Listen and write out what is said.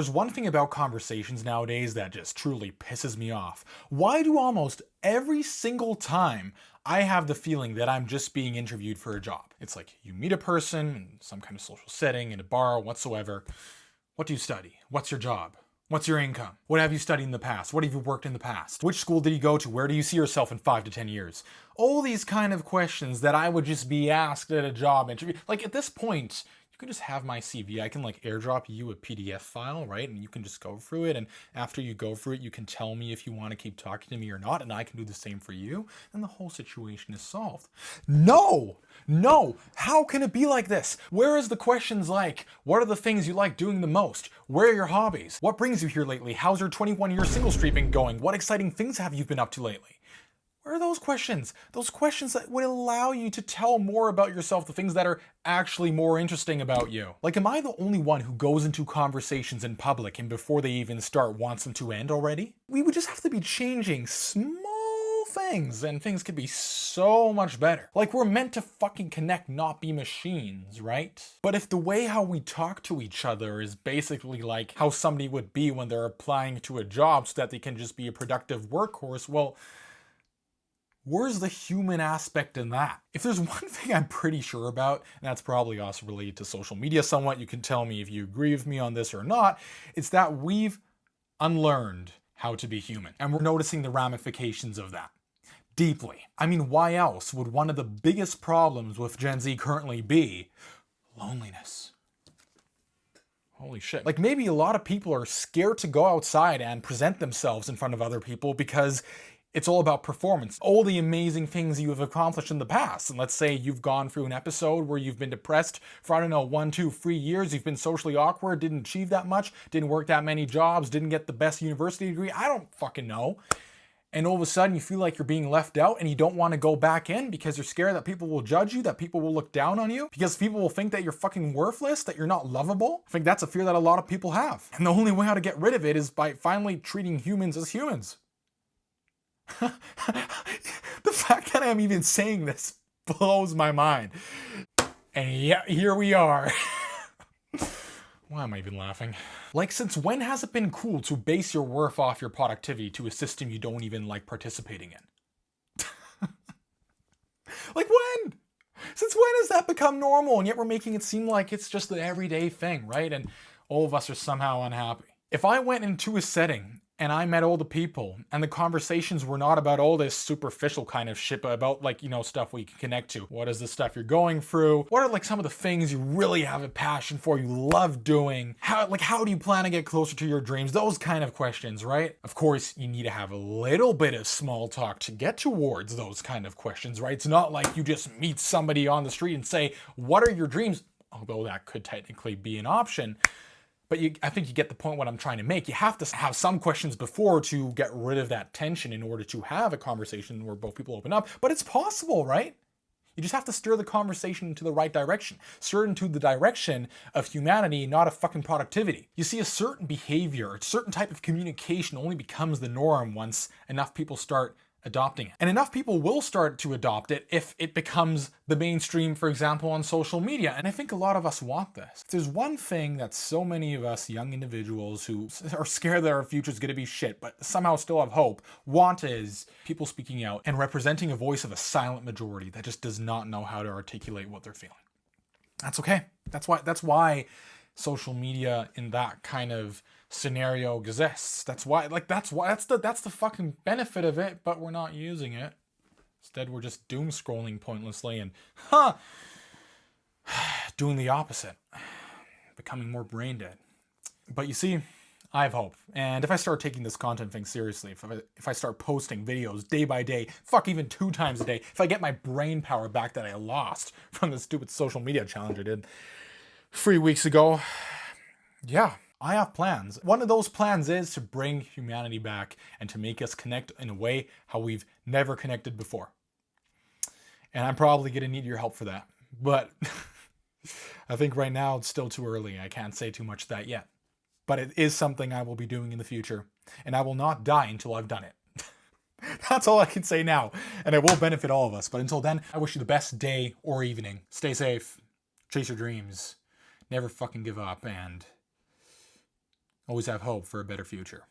There's one thing about conversations nowadays that just truly pisses me off. Why do almost every single time I have the feeling that I'm just being interviewed for a job? It's like you meet a person in some kind of social setting, in a bar, whatsoever. What do you study? What's your job? What's your income? What have you studied in the past? What have you worked in the past? Which school did you go to? Where do you see yourself in 5 to 10 years? All these kind of questions that I would just be asked at a job interview. Like at this point, you can just have my CV. I can like airdrop you a PDF file, right? And you can just go through it. And after you go through it, you can tell me if you want to keep talking to me or not. And I can do the same for you. And the whole situation is solved. No! No! How can it be like this? Where is the questions like, what are the things you like doing the most? Where are your hobbies? What brings you here lately? How's your 21-year single streak been going? What exciting things have you been up to lately? Where are those questions? Those questions that would allow you to tell more about yourself, the things that are actually more interesting about you. Like, am I the only one who goes into conversations in public and before they even start wants them to end already? We would just have to be changing small things and things could be so much better. Like, we're meant to fucking connect, not be machines, right? But if the way how we talk to each other is basically like how somebody would be when they're applying to a job so that they can just be a productive workhorse, well, where's the human aspect in that? If there's one thing I'm pretty sure about, and that's probably also related to social media somewhat, you can tell me if you agree with me on this or not, it's that we've unlearned how to be human. And we're noticing the ramifications of that deeply. I mean, why else would one of the biggest problems with Gen Z currently be loneliness? Holy shit. Like, maybe a lot of people are scared to go outside and present themselves in front of other people because it's all about performance. All the amazing things you have accomplished in the past. And let's say you've gone through an episode where you've been depressed for, I don't know, 1, 2, 3 years. You've been socially awkward, didn't achieve that much, didn't work that many jobs, didn't get the best university degree. I don't fucking know. And all of a sudden you feel like you're being left out and you don't want to go back in because you're scared that people will judge you, that people will look down on you, because people will think that you're fucking worthless, that you're not lovable. I think that's a fear that a lot of people have. And the only way how to get rid of it is by finally treating humans as humans. The fact that I'm even saying this blows my mind. And yeah, here we are. Why am I even laughing? Like, since when has it been cool to base your worth off your productivity to a system you don't even like participating in? Like, when? Since when has that become normal? And yet we're making it seem like it's just the everyday thing, right? And all of us are somehow unhappy. If I went into a setting and I met all the people and the conversations were not about all this superficial kind of shit, but about, like, you know, stuff we can connect to. What is the stuff you're going through? What are like some of the things you really have a passion for, you love doing? How do you plan to get closer to your dreams? Those kind of questions, right? Of course, you need to have a little bit of small talk to get towards those kind of questions, right? It's not like you just meet somebody on the street and say, what are your dreams? Although that could technically be an option. But I think you get the point what I'm trying to make. You have to have some questions before to get rid of that tension in order to have a conversation where both people open up. But it's possible, right? You just have to steer the conversation into the right direction. Steer into the direction of humanity, not of fucking productivity. You see, a certain behavior, a certain type of communication only becomes the norm once enough people start adopting it. And enough people will start to adopt it if it becomes the mainstream, for example, on social media. And I think a lot of us want this. If there's one thing that so many of us young individuals who are scared that our future is going to be shit, but somehow still have hope, want is people speaking out and representing a voice of a silent majority that just does not know how to articulate what they're feeling. That's okay. That's why social media in that kind of scenario exists. That's the fucking benefit of it, but we're not using it. Instead, we're just doom scrolling pointlessly and doing the opposite, becoming more brain dead. But you see, I have hope. And if I start taking this content thing seriously, if I start posting videos day by day, even 2 times a day, if I get my brain power back that I lost from the stupid social media challenge I did 3 weeks ago, yeah, I have plans. One of those plans is to bring humanity back and to make us connect in a way how we've never connected before. And I'm probably going to need your help for that. But I think right now it's still too early. I can't say too much of that yet. But it is something I will be doing in the future. And I will not die until I've done it. That's all I can say now. And it will benefit all of us. But until then, I wish you the best day or evening. Stay safe. Chase your dreams. Never fucking give up. And always have hope for a better future.